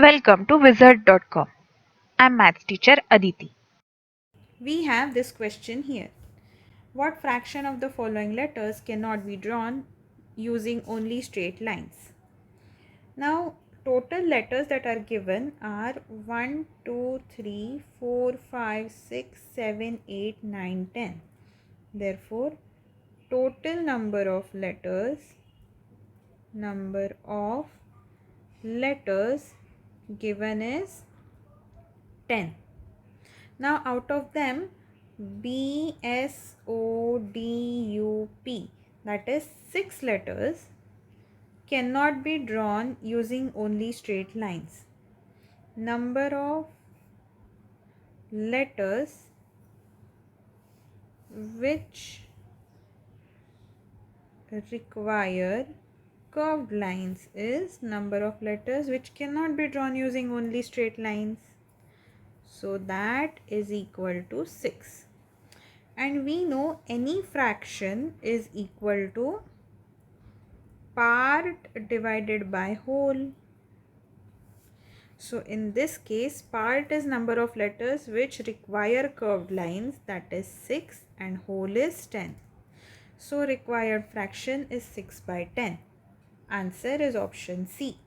Welcome to wizard.com. I'm maths teacher Aditi. We have this question here. What fraction of the following letters cannot be drawn using only straight lines? Now, total letters that are given are 1, 2, 3, 4, 5, 6, 7, 8, 9, 10. Therefore, total number of letters given is 10. Now, out of them, B, S, O, D, U, P, that is 6 letters, cannot be drawn using only straight lines. Number of letters which require curved lines is number of letters which cannot be drawn using only straight lines. So that is equal to 6. And we know any fraction is equal to part divided by whole. So in this case, part is number of letters which require curved lines, that is 6, and whole is 10. So required fraction is 6 by 10. Answer is option C.